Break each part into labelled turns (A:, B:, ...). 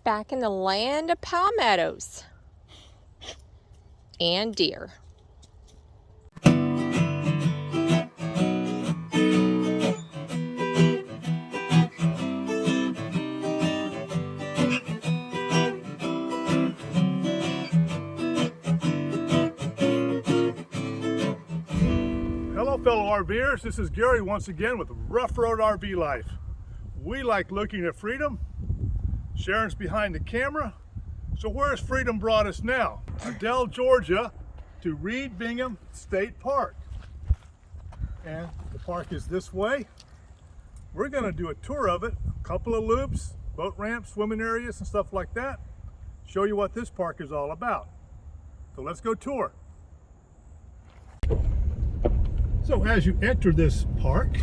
A: Back in the land of palmettos and deer.
B: Hello fellow RVers, this is Gary once again with Rough Road RV Life. We like looking at freedom. Sharon's behind the camera. So where's freedom brought us now? Adel, Georgia to Reed Bingham State Park. And the park is this way. We're going to do a tour of it, a couple of loops, boat ramps, swimming areas and stuff like that. Show you what this park is all about. So let's go tour. So as you enter this park,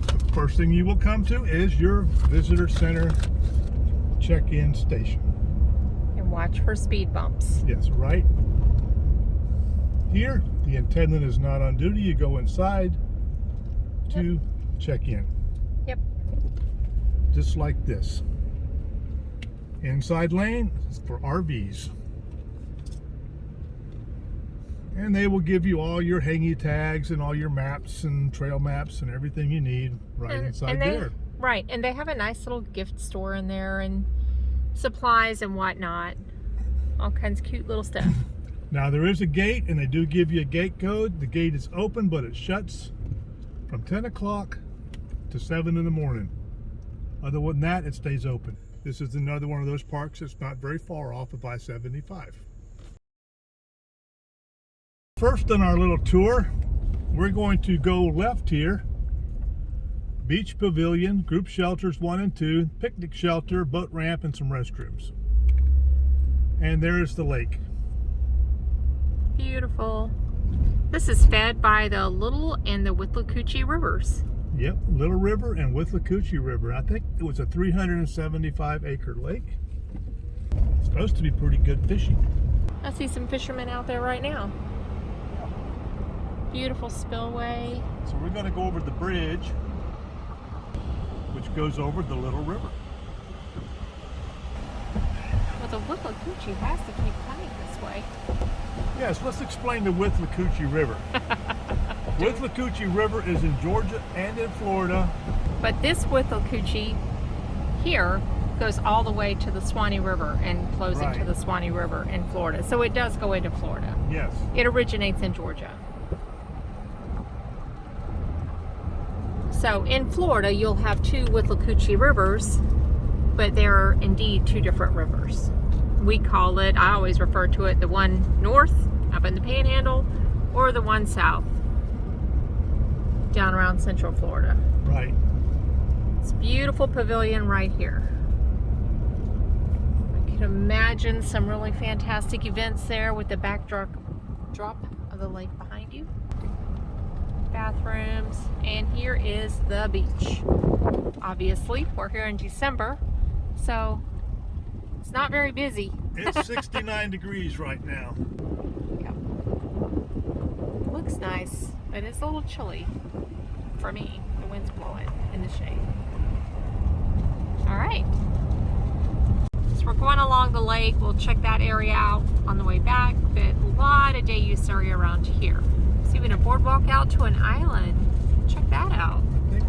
B: the first thing you will come to is your visitor center check-in station.
A: And watch for speed bumps.
B: Yes, right here. The attendant is not on duty. You go inside to check in.
A: Yep.
B: Just like this. Inside lane is for RVs. And they will give you all your hangy tags and all your maps and trail maps and everything you need inside there.
A: Right, and they have a nice little gift store in there and supplies and whatnot. All kinds of cute little stuff.
B: Now there is a gate and they do give you a gate code. The gate is open, but it shuts from 10 o'clock to 7 in the morning. Other than that, it stays open. This is another one of those parks that's not very far off of I-75. First on our little tour, we're going to go left here. Beach pavilion, group shelters 1 and 2, picnic shelter, boat ramp, and some restrooms. And there's the lake.
A: Beautiful. This is fed by the Little and the Withlacoochee rivers.
B: Yep, Little River and Withlacoochee River. I think it was a 375-acre lake. It's supposed to be pretty good fishing.
A: I see some fishermen out there right now. Beautiful spillway.
B: So we're going to go over the bridge, which goes over the Little River.
A: Well, the Withlacoochee has to keep coming this way.
B: Yes, let's explain the Withlacoochee River. Withlacoochee River is in Georgia and in Florida.
A: But this Withlacoochee here goes all the way to the Swanee River and flows into the Swanee River in Florida. So it does go into Florida.
B: Yes.
A: It originates in Georgia. So in Florida, you'll have 2 Withlacoochee rivers, but there are indeed 2 different rivers. We call it, I always refer to it, the one north up in the Panhandle, or the one south down around Central Florida.
B: Right.
A: It's a beautiful pavilion right here. I can imagine some really fantastic events there with the backdrop of the lake behind you. Bathrooms, and here is the beach. Obviously, we're here in December, so it's not very busy.
B: It's 69 degrees right now.
A: Yep. Looks nice, but it's a little chilly for me. The wind's blowing in the shade. All right. So we're going along the lake. We'll check that area out on the way back, but a lot of day use area around here. See, even a boardwalk out to an island. Check that out.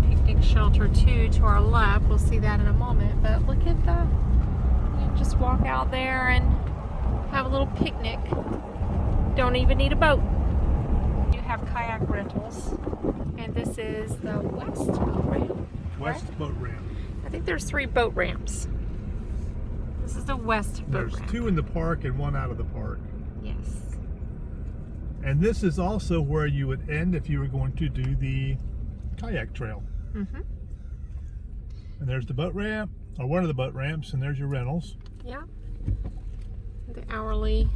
A: Picnic shelter 2 to our left. We'll see that in a moment. But look at the, you can just walk out there and have a little picnic. Don't even need a boat. You have kayak rentals. And this is the west boat ramp.
B: West boat ramp.
A: I think there's 3 boat ramps. This is the west boat ramp.
B: There's 2 in the park and 1 out of the park.
A: Yes.
B: And this is also where you would end if you were going to do the kayak trail.
A: Mm-hmm.
B: And there's the boat ramp, or one of the boat ramps, and there's your rentals.
A: Yeah. The hourly.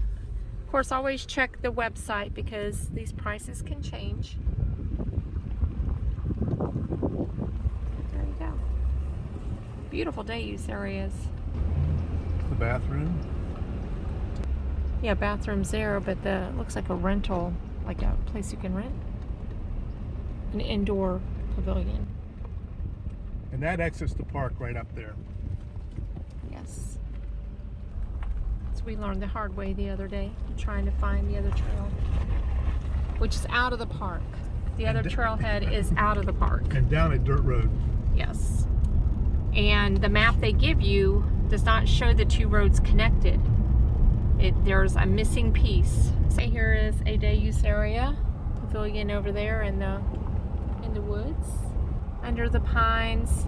A: Of course, always check the website because these prices can change. There you go. Beautiful day use areas.
B: The bathroom.
A: Yeah, bathrooms there, but it looks like a rental, like a place you can rent. An indoor pavilion.
B: And that exits the park right up there.
A: Yes. So we learned the hard way the other day, trying to find the other trail, which is out of the park. The other trailhead is out of the park.
B: And down a dirt road.
A: Yes. And the map they give you does not show the two roads connected. There's a missing piece. So here is a day use area, pavilion over there in the woods, under the pines.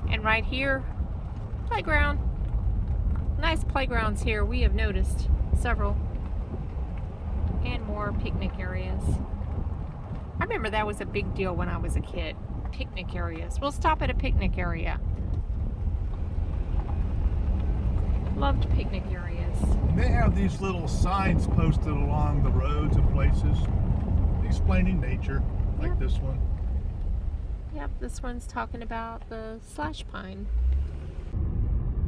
A: And right here, playground. Nice playgrounds here. We have noticed several. And more picnic areas. I remember that was a big deal when I was a kid. Picnic areas. We'll stop at a picnic area. Loved picnic areas.
B: They have these little signs posted along the roads and places explaining nature, like
A: Yep.
B: this one.
A: Yep, this one's talking about the slash pine.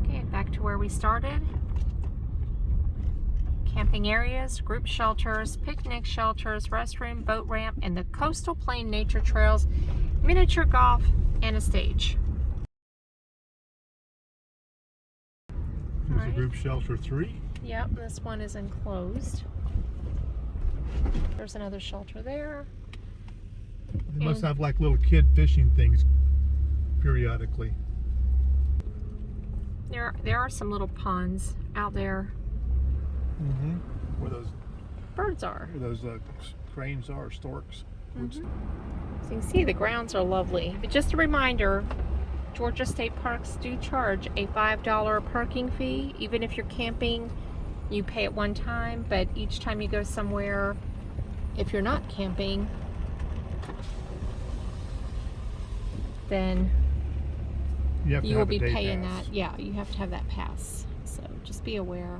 A: Okay, back to where we started. Camping areas, group shelters, picnic shelters, restroom, boat ramp, and the coastal plain nature trails, miniature golf, and a stage.
B: There's
A: Alright.
B: a group shelter 3.
A: Yep, this one is enclosed. There's another shelter there.
B: They must
A: And-
B: have like little kid fishing things periodically.
A: There are some little ponds out there.
B: Mm-hmm. Where
A: Birds are.
B: those cranes are, storks.
A: So you can see the grounds are lovely. But just a reminder, Georgia state parks do charge a $5 parking fee. Even if you're camping, you pay it one time, but each time you go somewhere, if you're not camping, then
B: You have to
A: you will
B: have a
A: be
B: day
A: paying
B: pass.
A: that. Yeah, you have to have that pass. So just be aware.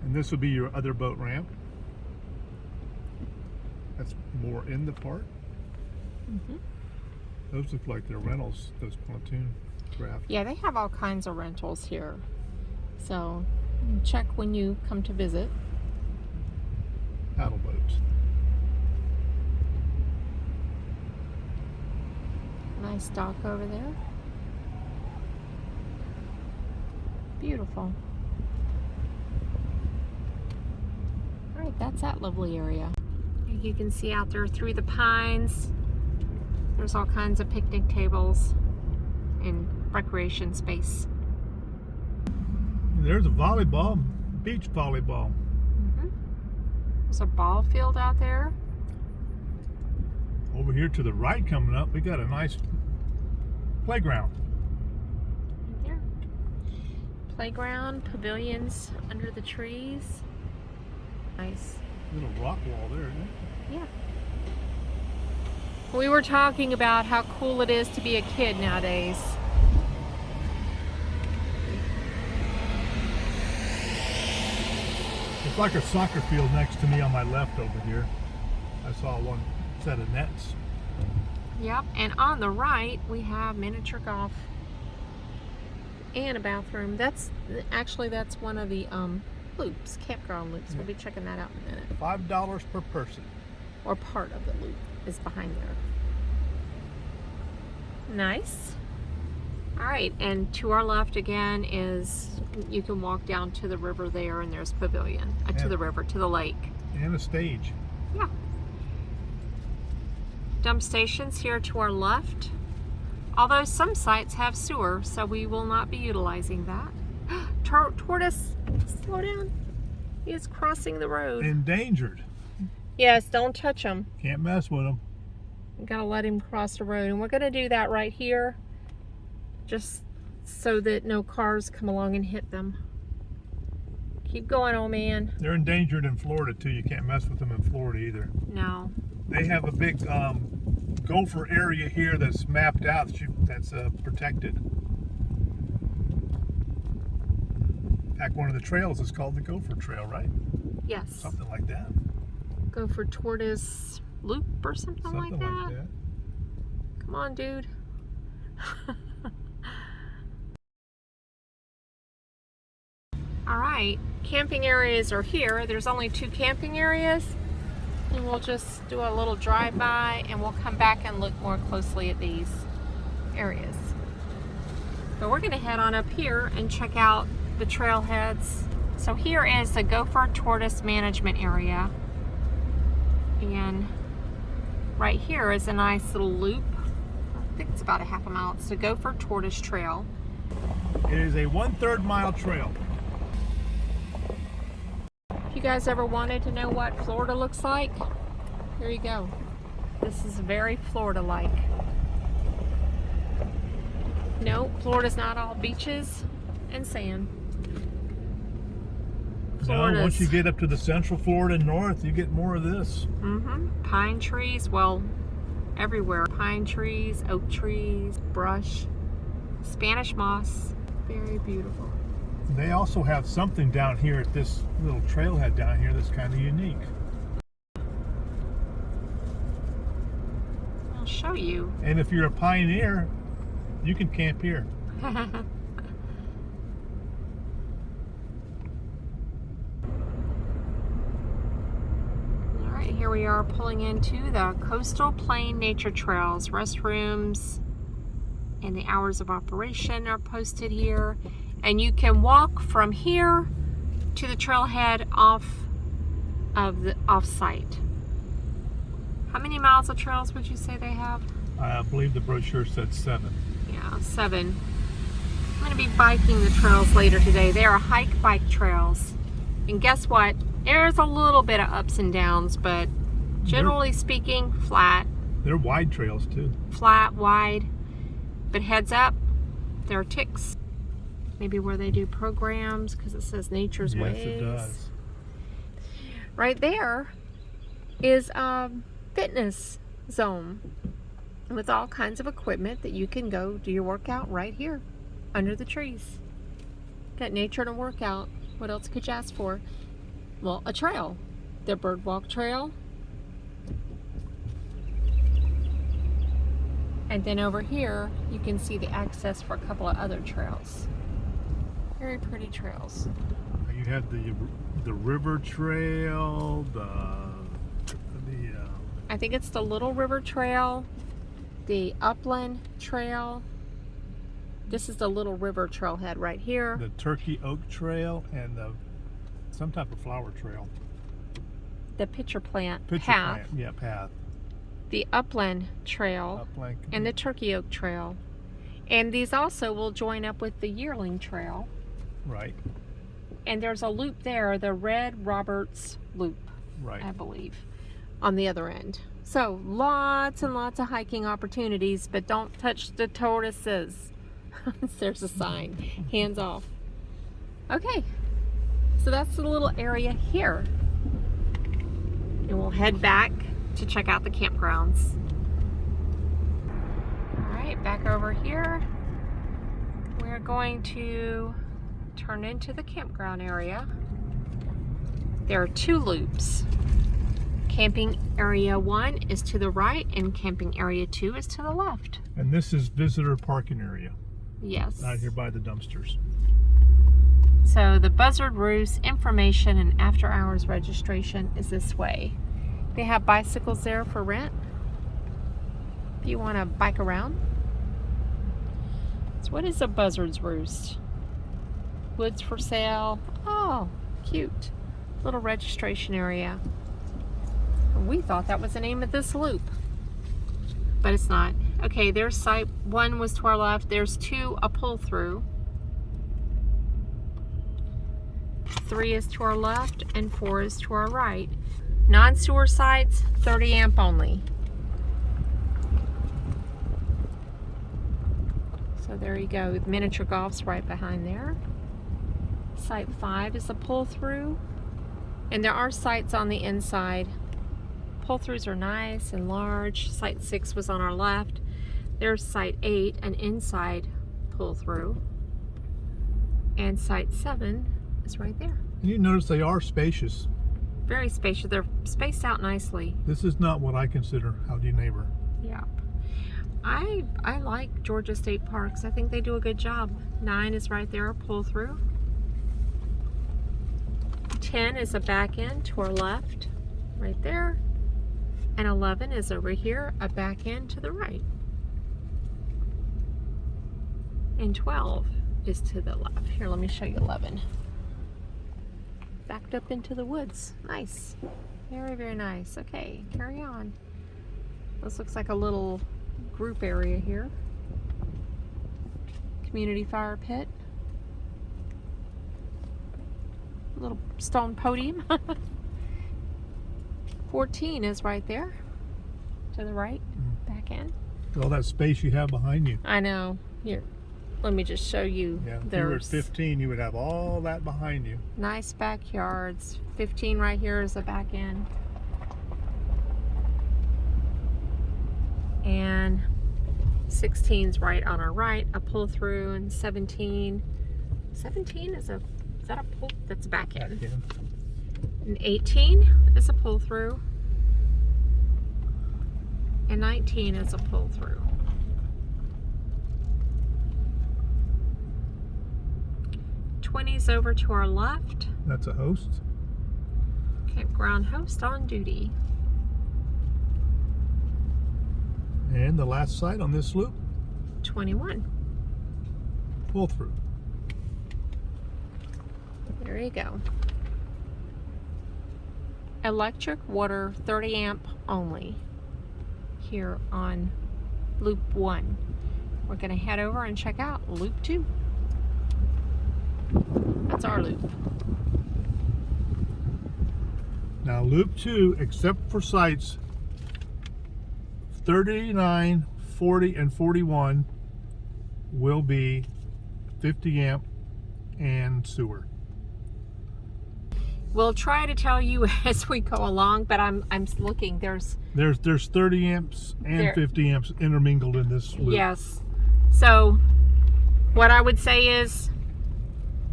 B: And this would be your other boat ramp. That's more in the park. Those look like they're rentals, those pontoon craft.
A: Yeah, they have all kinds of rentals here. So check when you come to visit.
B: Paddle boats.
A: Nice dock over there. Beautiful. All right, that's that lovely area. You can see out there through the pines. There's all kinds of picnic tables and recreation space.
B: There's a volleyball, beach volleyball.
A: There's a ball field out there.
B: Over here to the right coming up, we got a nice playground.
A: Right there. Playground, pavilions under the trees. Nice.
B: Little rock wall there, isn't it?
A: Yeah. We were talking about how cool it is to be a kid nowadays.
B: It's like a soccer field next to me on my left over here. I saw one set of nets.
A: Yep, and on the right we have miniature golf and a bathroom. That's one of the loops, campground loops. We'll be checking that out in a minute.
B: $5 per person.
A: Or part of the loop is behind there. Nice. All right, and to our left again is, you can walk down to the river there, and there's pavilion. To the river, to the lake.
B: And a stage.
A: Yeah. Dump stations here to our left. Although some sites have sewer, so we will not be utilizing that. Tortoise, slow down. He is crossing the road.
B: Endangered.
A: Yes, don't touch him.
B: Can't mess with them.
A: You gotta let him cross the road. And we're gonna do that right here, just so that no cars come along and hit them. Keep going, old man.
B: They're endangered in Florida too. You can't mess with them in Florida either.
A: No.
B: They have a big gopher area here that's mapped out, that's protected. In fact, one of the trails is called the Gopher Trail, right?
A: Yes.
B: Something like that.
A: Go for tortoise loop or something like
B: Something
A: that.
B: like that.
A: Come on, dude. All right, camping areas are here. There's only 2 camping areas. And we'll just do a little drive-by and we'll come back and look more closely at these areas. But we're gonna head on up here and check out the trailheads. So here is the Gopher Tortoise Management Area. And right here is a nice little loop. I think it's about a half a mile. It's the Gopher Tortoise Trail.
B: It is a 1/3 mile trail.
A: If you guys ever wanted to know what Florida looks like, here you go. This is very Florida-like. No, Florida's not all beaches and sand.
B: No, once you get up to the central Florida north, you get more of this.
A: Pine trees, well, everywhere. Pine trees, oak trees, brush, Spanish moss. Very beautiful.
B: They also have something down here at this little trailhead down here that's kind of unique.
A: I'll show you.
B: And if you're a pioneer, you can camp here.
A: All right, here we are pulling into the Coastal Plain Nature Trails. Restrooms and the hours of operation are posted here. And you can walk from here to the trailhead off-site. How many miles of trails would you say they have?
B: I believe the brochure said 7.
A: Yeah, 7. I'm going to be biking the trails later today. They are bike trails. And guess what? There's a little bit of ups and downs, but generally speaking, flat.
B: They're wide trails too.
A: Flat, wide. But heads up, there are ticks. Maybe where they do programs, because it says Nature's Ways.
B: Yes, it does.
A: Right there is a fitness zone with all kinds of equipment that you can go do your workout right here under the trees. Got nature and a workout. What else could you ask for? Well, a trail. The Birdwalk Trail. And then over here, you can see the access for a couple of other trails. Very pretty trails.
B: You have the river trail,
A: I think it's the Little River Trail, the Upland Trail. This is the Little River Trailhead right here.
B: the Turkey Oak Trail, and some type of flower trail.
A: The Pitcher Plant
B: Pitcher
A: Path.
B: plant, yeah, path.
A: The Upland Trail.
B: Upland.
A: And the Turkey Oak Trail. And these also will join up with the Yearling Trail.
B: Right.
A: And there's a loop there, the Red Roberts Loop,
B: Right.
A: I believe, on the other end. So lots and lots of hiking opportunities, but don't touch the tortoises. There's a sign, hands off. Okay, so that's the little area here. And we'll head back to check out the campgrounds. All right, back over here. We're going to turn into the campground area. There are 2 loops. Camping area 1 is to the right and camping area 2 is to the left.
B: And this is visitor parking area.
A: Yes.
B: Out here by the dumpsters.
A: So the Buzzard Roost information and after hours registration is this way. They have bicycles there for rent if you want to bike around. So what is a Buzzard's Roost? Woods for sale. Oh, cute. Little registration area. We thought that was the name of this loop, but it's not. Okay, there's site 1 was to our left. There's 2 a pull through. 3 is to our left and 4 is to our right. Non-sewer sites, 30 amp only. So there you go. Miniature golf's right behind there. Site 5 is a pull through, and there are sites on the inside. Pull-throughs are nice and large. Site 6 was on our left. There's Site 8, an inside pull-through. And Site 7 is right there.
B: And you notice they are spacious.
A: Very spacious. They're spaced out nicely.
B: This is not what I consider howdy neighbor.
A: Yeah. I like Georgia State Parks. I think they do a good job. 9 is right there, pull-through. 10 is a back end to our left, right there. And 11 is over here, a back end to the right. And 12 is to the left. Here, let me show you 11. Backed up into the woods. Nice. Very, very nice. Okay, carry on. This looks like a little group area here. Community fire pit. A little stone podium. 14 is right there. To the right, back end.
B: All that space you have behind you.
A: I know. Here, let me just show you.
B: Yeah, if you were at 15, you would have all that behind you.
A: Nice backyards. 15 right here is the back end. And 16's right on our right, a pull through, and 17 is that a pull? That's a back end.
B: Back end.
A: And 18 is a pull through. And 19 is a pull through. 20's over to our left.
B: That's a host.
A: Campground host on duty.
B: And the last site on this loop,
A: 21.
B: pull through.
A: There you go. Electric water 30 amp only here on loop 1. We're going to head over and check out loop 2. That's our loop.
B: Now loop 2, except for sites 39, 40, and 41 will be 50 amp and sewer.
A: We'll try to tell you as we go along, but I'm looking. There's
B: 30 amps and 50 amps intermingled in this loop.
A: Yes. So what I would say is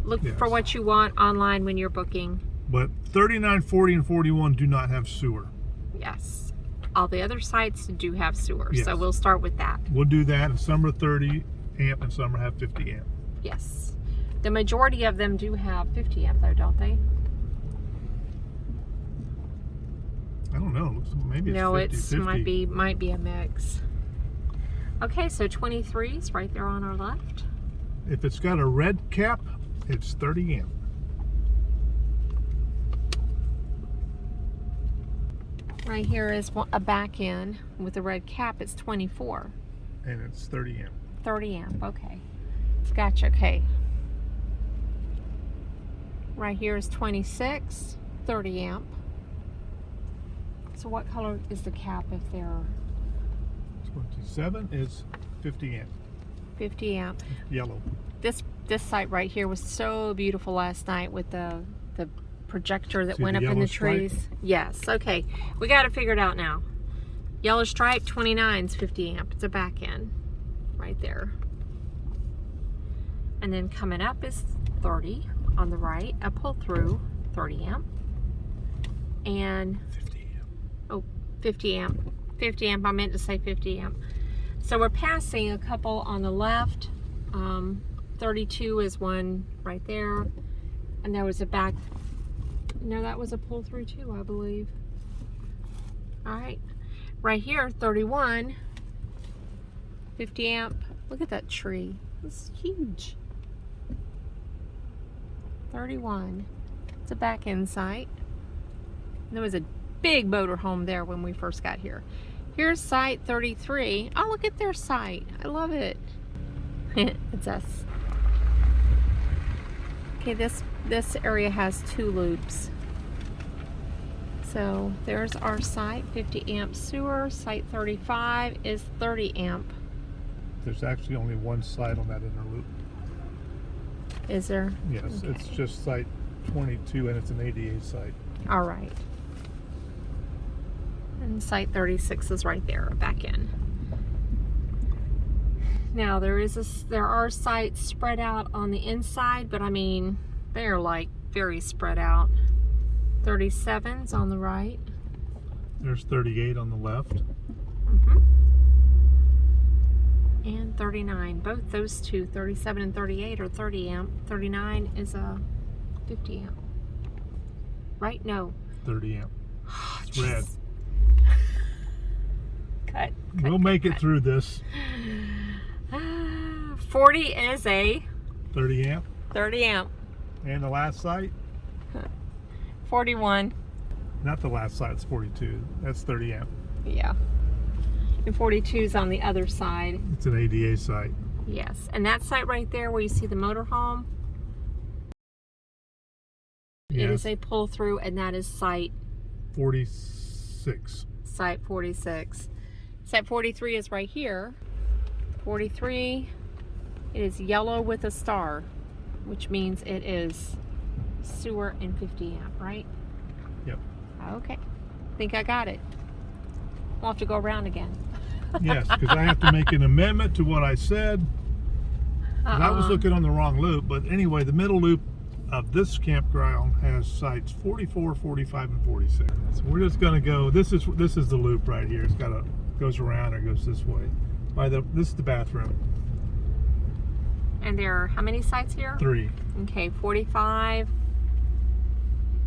A: look for what you want online when you're booking.
B: But 39, 40, and 41 do not have sewer.
A: Yes. All the other sites do have sewer.
B: Yes.
A: So we'll start with that.
B: We'll do that, and some are 30 amp and some have 50 amp.
A: Yes. The majority of them do have 50 amp though, don't they?
B: I don't know. Maybe it's
A: no,
B: 50,
A: it's
B: 50.
A: might be a mix. Okay, so 23 is right there on our left.
B: If it's got a red cap, it's 30 amp.
A: Right here is a back end with a red cap. It's 24.
B: And it's 30 amp.
A: 30 amp, okay. Gotcha, okay. Right here is 26, 30 amp. So what color is the cap if they're
B: 27 is 50 amp.
A: 50 amp?
B: Yellow.
A: This site right here was so beautiful last night with the projector that went up in the trees.
B: Stripe?
A: Yes, okay. We got it figured out now. Yellow stripe, 29 is 50 amp. It's a back end right there. And then coming up is 30 on the right, a pull through, 30 amp. And
B: 50 amp.
A: oh, 50 amp. 50 amp, I meant to say 50 amp. So we're passing a couple on the left. 32 is one right there. And there was a back, no, that was a pull through too, I believe. All right, right here, 31, 50 amp. Look at that tree, it's huge. 31, it's a back end site. There was a big motor home there when we first got here. Here's site 33. Oh, look at their site. I love it. It's us. Okay, this area has 2 loops. So there's our site, 50 amp sewer. Site 35 is 30 amp.
B: There's actually only one site on that inner loop.
A: Is there?
B: Yes,
A: Okay.
B: it's just site 22 and it's an ADA site.
A: All right. And site 36 is right there, back in. Now there are sites spread out on the inside, but I mean they're like very spread out. 37's on the right.
B: There's 38 on the left.
A: And 39. Both those two, 37 and 38, are 30 amp. 39 is a 50 amp. Right? No.
B: 30 amp.
A: Oh,
B: It's red. We'll make it through this.
A: 40 is a
B: 30 amp.
A: 30 amp.
B: And the last site?
A: 41.
B: Not the last site, it's 42. That's 30 amp.
A: Yeah. And 42 is on the other side.
B: It's an ADA site.
A: Yes. And that site right there where you see the motorhome,
B: Yes.
A: it is a pull through, and that is site
B: 46.
A: Site 46. Site 43 is right here. 43, it is yellow with a star, which means it is sewer and 50 amp, right?
B: Yep.
A: Okay. Think I got it. We'll have to go around again.
B: Yes, because I have to make an amendment to what I said. And I was looking on the wrong loop, but anyway, the middle loop of this campground has sites 44, 45, and 46. So we're just going to go. This is the loop right here. It's goes around or goes this way. This is the bathroom.
A: And there are how many sites here?
B: 3.
A: Okay, 45.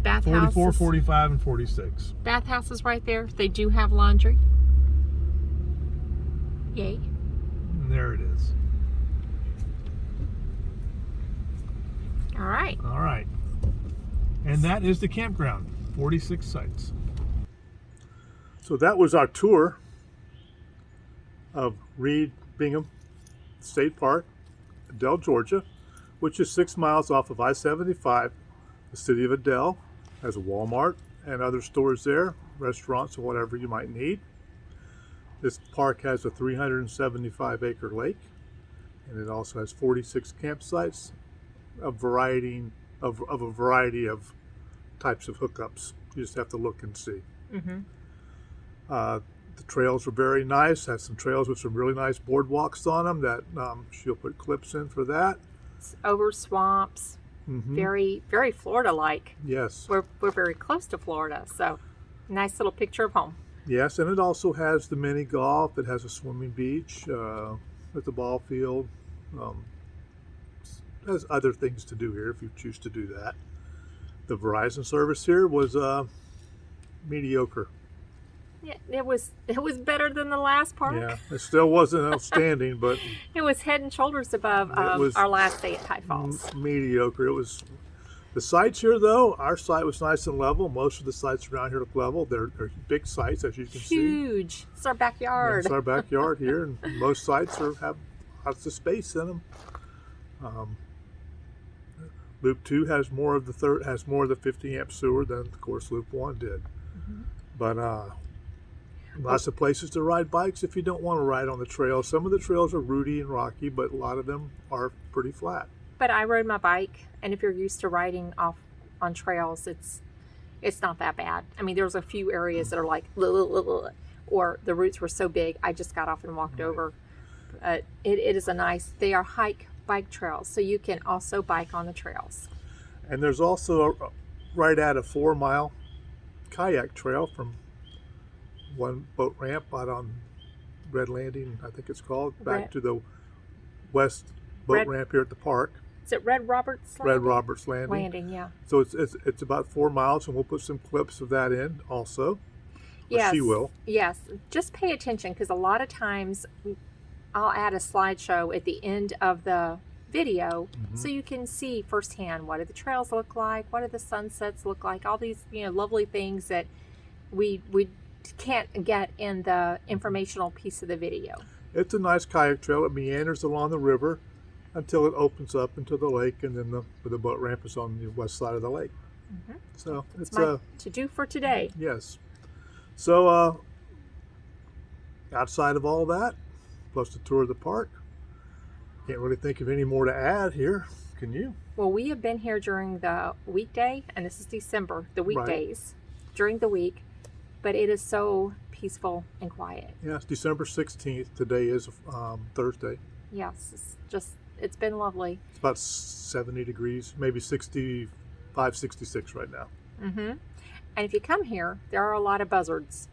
A: Bathhouse.
B: 44, 45, and 46.
A: Bathhouse is right there. They do have laundry. Yay.
B: And there it is.
A: All right.
B: All right. And that is the campground. 46 sites. So that was our tour of Reed Bingham State Park, Adel, Georgia, which is 6 miles off of I-75. The city of Adel has a Walmart and other stores there, restaurants and whatever you might need. This park has a 375-acre lake, and it also has 46 campsites, a variety of types of hookups. You just have to look and see.
A: Mm-hmm.
B: The trails are very nice. Has some trails with some really nice boardwalks on them that she'll put clips in for that.
A: It's over swamps.
B: Mm-hmm.
A: Very, very Florida-like.
B: Yes.
A: We're very close to Florida, so nice little picture of home.
B: Yes, and it also has the mini golf. It has a swimming beach with the ball field. Has other things to do here if you choose to do that. The Verizon service here was mediocre.
A: Yeah, it was better than the last park.
B: Yeah, it still wasn't outstanding, but
A: It was head and shoulders above our last day at Tide Falls.
B: Mediocre. It was. The sites here, though, our site was nice and level. Most of the sites around here look level. They're big sites, as you can see.
A: Huge. It's our backyard.
B: It's our backyard here, and most sites have lots of space in them. Loop 2 has more of the 50 amp sewer than, of course, Loop 1 did. Mm-hmm. But lots of places to ride bikes if you don't want to ride on the trails. Some of the trails are rooty and rocky, but a lot of them are pretty flat.
A: But I rode my bike, and if you're used to riding off on trails, it's not that bad. I mean, there's a few areas that are like, or the roots were so big, I just got off and walked over. It is they are bike trails, so you can also bike on the trails.
B: And there's also right at a 4-mile kayak trail from one boat ramp out on Red Landing, I think it's called, back to the west boat ramp here at the park.
A: Is it Red Roberts Landing?
B: Red Roberts Landing.
A: Yeah.
B: So it's about 4 miles, and we'll put some clips of that in also.
A: Yes.
B: She will.
A: Yes. Just pay attention, because a lot of times I'll add a slideshow at the end of the video, mm-hmm. so you can see firsthand what do the trails look like, what do the sunsets look like, all these lovely things that we can't get in the informational piece of the video.
B: It's a nice kayak trail. It meanders along the river until it opens up into the lake, and then the boat ramp is on the west side of the lake. Mm-hmm. So it's
A: my to-do for today.
B: Yes. So outside of all that, plus the tour of the park, can't really think of any more to add here. Can you?
A: Well, we have been here during the weekday, and this is December, the weekdays, during the week, but it is so peaceful and quiet.
B: Yes, December 16th. Today is Thursday.
A: Yes, it's been lovely.
B: It's about 70 degrees, maybe 65, 66 right now.
A: Mm-hmm. And if you come here, there are a lot of buzzards.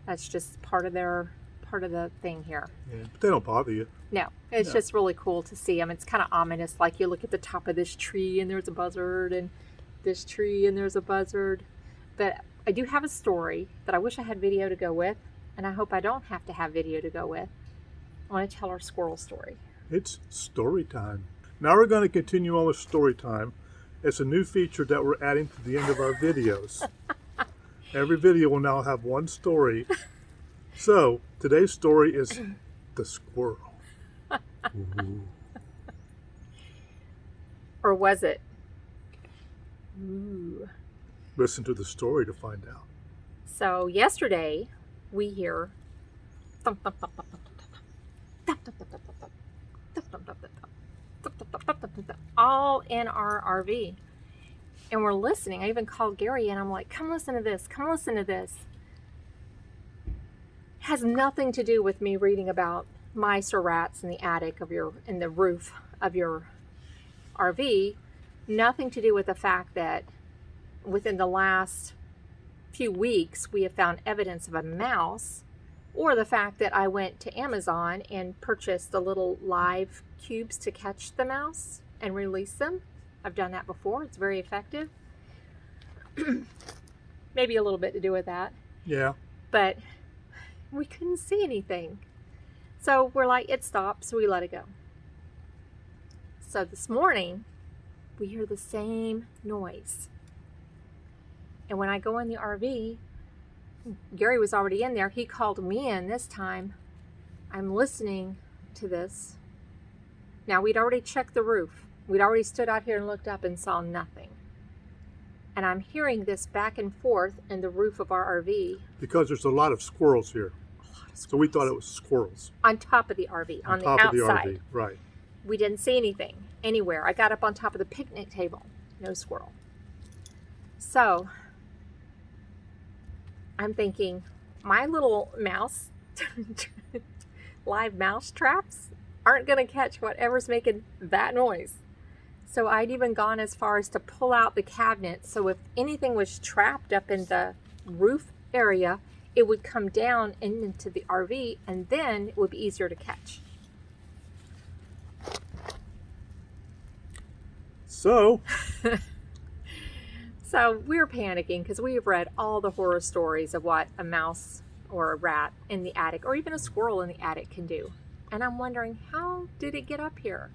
A: That's just part of the thing here.
B: Yeah, but they don't bother you.
A: No, it's just really cool to see them. It's kind of ominous, like you look at the top of this tree and there's a buzzard, and this tree and there's a buzzard. But I do have a story that I wish I had video to go with. and I hope I don't have to have video to go with. I want to tell our squirrel story.
B: It's story time. Now we're going to continue on with story time. It's a new feature that we're adding to the end of our videos. Every video will now have one story. So today's story is the squirrel. Ooh.
A: Or was it? Ooh.
B: Listen to the story to find out.
A: So yesterday we hear thump thump thump thump thump thump thump thump thump thump thump thump thump thump thump all in our RV, and we're listening. I even called Gary and I'm like, come listen to this, come listen to this. Has nothing to do with me reading about mice or rats in the attic of in the roof of your RV. Nothing to do with the fact that within the last few weeks we have found evidence of a mouse, or the fact that I went to Amazon and purchased the little live cubes to catch the mouse and release them. I've done that before. It's very effective. Maybe a little bit to do with that.
B: Yeah.
A: But we couldn't see anything. So we're like, it stopped, so we let it go. So this morning, we hear the same noise. And when I go in the RV, Gary was already in there. He called me in this time. I'm listening to this. Now, we'd already checked the roof. We'd already stood out here and looked up and saw nothing. And I'm hearing this back and forth in the roof of our RV.
B: Because there's a lot of squirrels here. So we thought it was squirrels.
A: On top of the RV, on the outside.
B: On top of the RV, right.
A: We didn't see anything anywhere. I got up on top of the picnic table. No squirrel. So I'm thinking, my little mouse, live mouse traps aren't going to catch whatever's making that noise. So I'd even gone as far as to pull out the cabinet, so if anything was trapped up in the roof area, it would come down into the RV, and then it would be easier to catch.
B: So
A: we were panicking because we have read all the horror stories of what a mouse or a rat in the attic, or even a squirrel in the attic, can do. And I'm wondering, how did it get up here?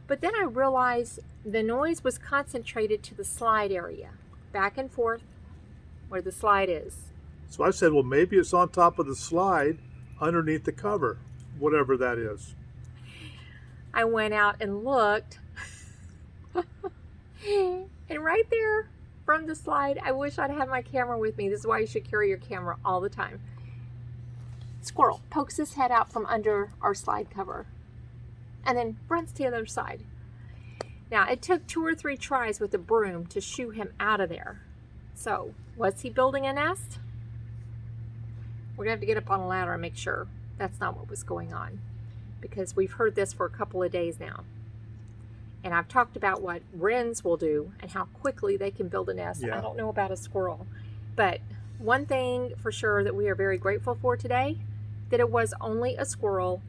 A: But then I realized the noise was concentrated to the slide area, back and forth where the slide is.
B: So I said, well, maybe it's on top of the slide underneath the cover, whatever that is.
A: I went out and looked, and right there from the slide, I wish I'd had my camera with me. This is why you should carry your camera all the time. Squirrel pokes his head out from under our slide cover and then runs to the other side. Now, it took 2 or 3 tries with a broom to shoo him out of there. So, was he building a nest? We're gonna have to get up on a ladder and make sure that's not what was going on, because we've heard this for a couple of days now. And I've talked about what wrens will do and how quickly they can build a nest.
B: Yeah.
A: I don't know about a squirrel, but one thing for sure that we are very grateful for today, that it was only a squirrel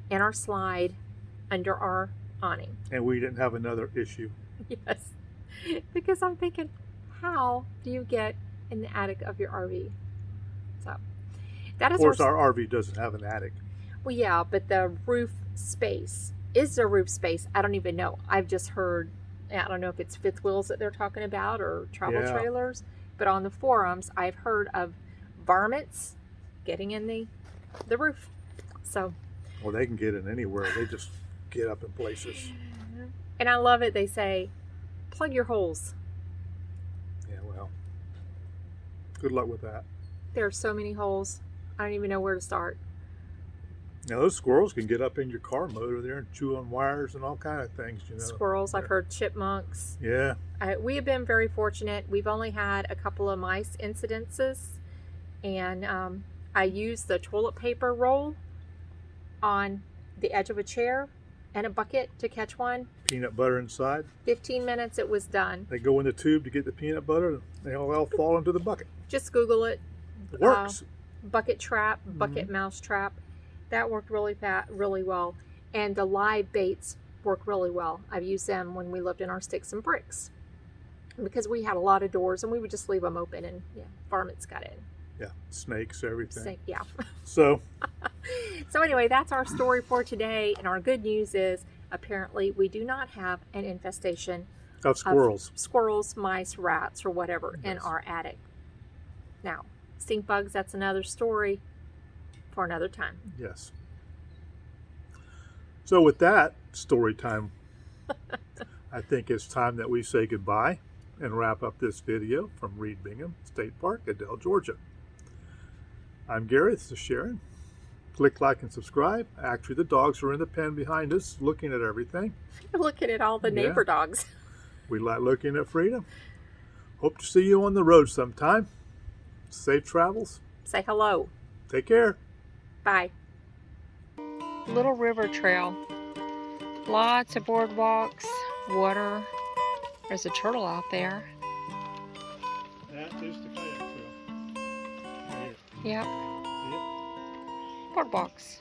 A: in our slide under our awning.
B: And we didn't have another issue.
A: Yes, because I'm thinking, how do you get in the attic of your RV? So that is,
B: of course, our RV doesn't have an attic.
A: Well, yeah, but the roof space. Is there roof space? I don't even know. I've just heard, I don't know if it's fifth wheels that they're talking about or travel trailers, but on the forums, I've heard of varmints getting in the roof. So,
B: well, they can get in anywhere. They just get up in places.
A: And I love it. They say, plug your holes.
B: Yeah, well, good luck with that.
A: There are so many holes. I don't even know where to start.
B: Now, those squirrels can get up in your car motor there and chew on wires and all kind of things, you know.
A: Squirrels, I've heard chipmunks.
B: Yeah.
A: We have been very fortunate. We've only had a couple of mice incidences, and I used the toilet paper roll on the edge of a chair and a bucket to catch one.
B: Peanut butter inside.
A: 15 minutes, it was done.
B: They go in the tube to get the peanut butter, and they all fall into the bucket.
A: Just Google it.
B: It works.
A: Bucket trap, bucket mouse trap. That worked really well. And the live baits work really well. I've used them when we lived in our sticks and bricks, because we had a lot of doors and we would just leave them open, and varmints got in.
B: Yeah, snakes, everything.
A: Snake, yeah.
B: So,
A: So anyway, that's our story for today. And our good news is apparently we do not have an infestation
B: of squirrels.
A: Of squirrels, mice, rats, or whatever in
B: Yes.
A: our attic. Now, stink bugs, that's another story for another time.
B: Yes. So with that story time, I think it's time that we say goodbye and wrap up this video from Reed Bingham State Park, Adel, Georgia. I'm Gary, this is Sharon. Click like and subscribe. Actually, the dogs are in the pen behind us looking at everything.
A: You're looking at all the neighbor dogs.
B: We like looking at freedom. Hope to see you on the road sometime. Safe travels.
A: Say hello.
B: Take care.
A: Bye. Little river trail. Lots of boardwalks, water. There's a turtle out there.
B: That is the kayak trail. Right
A: Yep.
B: here. Yep.
A: Boardwalks.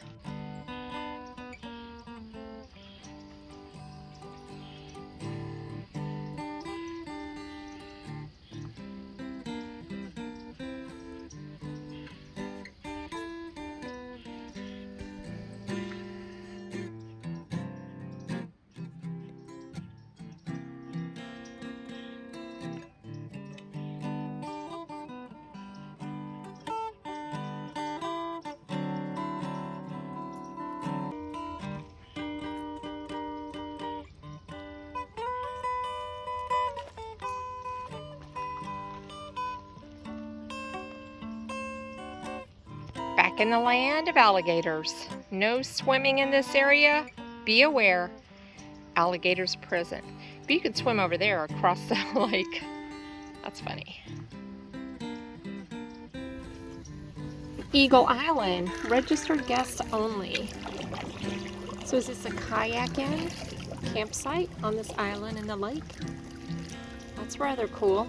A: Back in the land of alligators. No swimming in this area. Be aware. Alligators present. But you can swim over there across the lake. That's funny. Eagle Island. Registered guests only. So is this a kayaking campsite on this island in the lake? That's rather cool.